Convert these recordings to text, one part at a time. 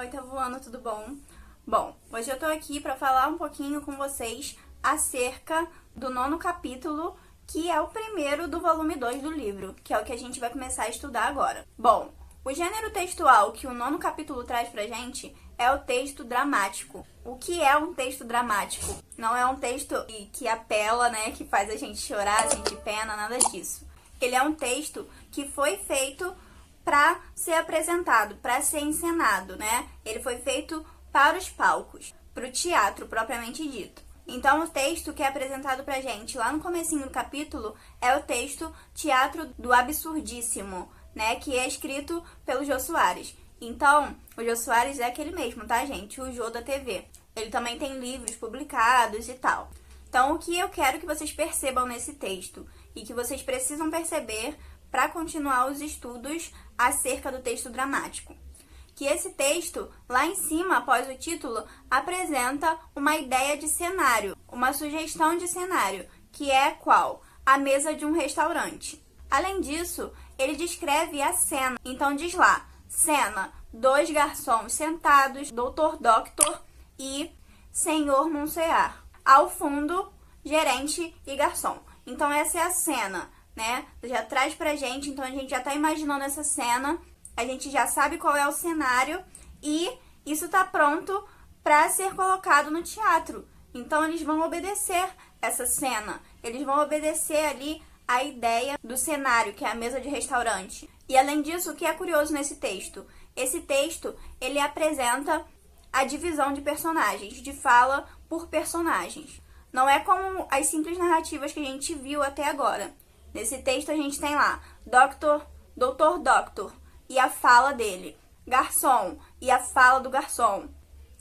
Oi, tá voando, tudo bom? Bom, hoje eu tô aqui pra falar um pouquinho com vocês acerca do 9º capítulo, que é o primeiro do volume 2 do livro, que é o que a gente vai começar a estudar agora. Bom, o gênero textual que o 9º capítulo traz pra gente é o texto dramático. O que é um texto dramático? Não é um texto que apela, né, que faz a gente chorar, sentir pena, nada disso. Ele é um texto que foi feito para ser apresentado, para ser encenado, né? Ele foi feito para os palcos, para o teatro propriamente dito. Então, o texto que é apresentado pra gente lá no comecinho do capítulo é o texto Teatro do Absurdíssimo, né? Que é escrito pelo Jô Soares. Então, o Jô Soares é aquele mesmo, tá, gente? O Jô da TV. Ele também tem livros publicados e tal. Então, o que eu quero que vocês percebam nesse texto e que vocês precisam perceber para continuar os estudos acerca do texto dramático. Que esse texto, lá em cima, após o título, apresenta uma ideia de cenário, uma sugestão de cenário, que é qual? A mesa de um restaurante. Além disso, ele descreve a cena. Então diz lá, cena, 2 garçons sentados, Dr. Doctor e Senhor Monsear. Ao fundo, gerente e garçom. Então essa é a cena, né? Já traz pra gente, então a gente já tá imaginando essa cena, a gente já sabe qual é o cenário e isso tá pronto para ser colocado no teatro. Então eles vão obedecer essa cena, eles vão obedecer ali a ideia do cenário, que é a mesa de restaurante. E além disso, o que é curioso nesse texto? Esse texto, ele apresenta a divisão de personagens, de fala por personagens. Não é como as simples narrativas que a gente viu até agora. Nesse texto a gente tem lá, Dr. Doctor e a fala dele, garçom e a fala do garçom.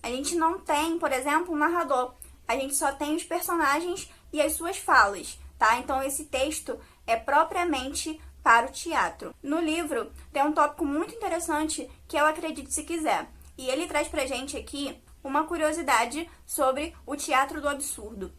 A gente não tem, por exemplo, um narrador. A gente só tem os personagens e as suas falas, tá? Então esse texto é propriamente para o teatro. No livro tem um tópico muito interessante que é o Acredite Se Quiser. E ele traz pra gente aqui uma curiosidade sobre o teatro do absurdo,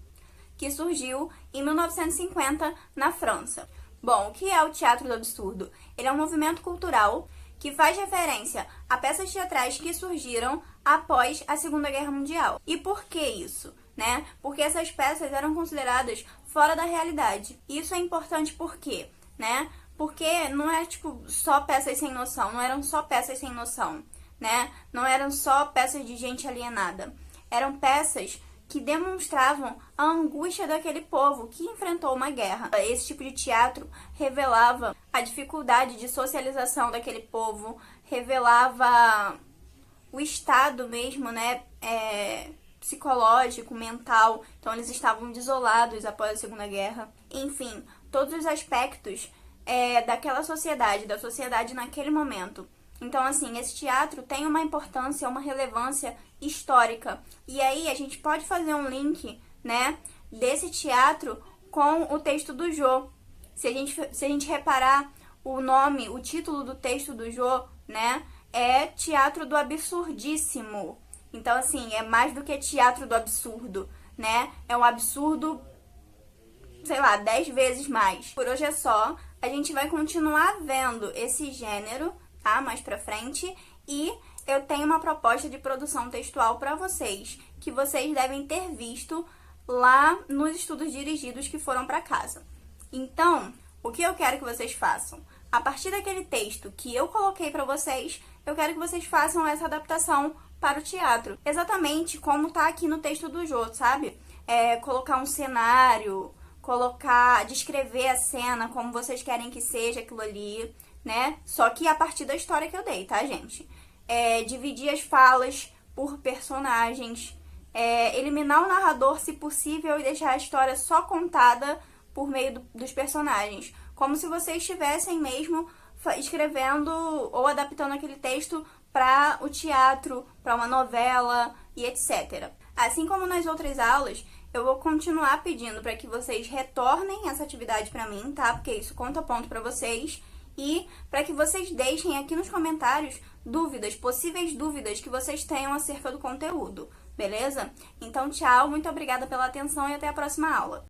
que surgiu em 1950 na França. Bom, o que é o teatro do absurdo? Ele é um movimento cultural que faz referência a peças teatrais que surgiram após a Segunda Guerra Mundial. E por que isso? Né? Porque essas peças eram consideradas fora da realidade. E isso é importante por quê? Né? Porque não é tipo só peças sem noção, não eram só peças sem noção, né? Não eram só peças de gente alienada. Eram peças que demonstravam a angústia daquele povo que enfrentou uma guerra. Esse tipo de teatro revelava a dificuldade de socialização daquele povo, revelava o estado mesmo, né, psicológico, mental. Então eles estavam desolados após a Segunda Guerra. Enfim, todos os aspectos daquela sociedade, da sociedade naquele momento. Então, assim, esse teatro tem uma importância, uma relevância histórica. E aí a gente pode fazer um link, né, desse teatro com o texto do Jô. Se a gente reparar o nome, o título do texto do Jô, né, é Teatro do Absurdíssimo. Então, assim, é mais do que teatro do absurdo, né? É um absurdo, sei lá, 10 vezes mais. Por hoje é só. A gente vai continuar vendo esse gênero, tá? Mais pra frente. E eu tenho uma proposta de produção textual pra vocês, que vocês devem ter visto lá nos estudos dirigidos que foram pra casa. Então, o que eu quero que vocês façam? A partir daquele texto que eu coloquei pra vocês, eu quero que vocês façam essa adaptação para o teatro. Exatamente como tá aqui no texto do Jô, sabe? Colocar um cenário, descrever a cena como vocês querem que seja aquilo ali, né? Só que a partir da história que eu dei, tá, gente? Dividir as falas por personagens, eliminar o narrador, se possível, e deixar a história só contada por meio dos personagens. Como se vocês estivessem mesmo escrevendo ou adaptando aquele texto para o teatro, para uma novela e etc. Assim como nas outras aulas, eu vou continuar pedindo para que vocês retornem essa atividade para mim, tá? Porque isso conta ponto para vocês. E para que vocês deixem aqui nos comentários dúvidas, possíveis dúvidas que vocês tenham acerca do conteúdo, beleza? Então, tchau, muito obrigada pela atenção e até a próxima aula.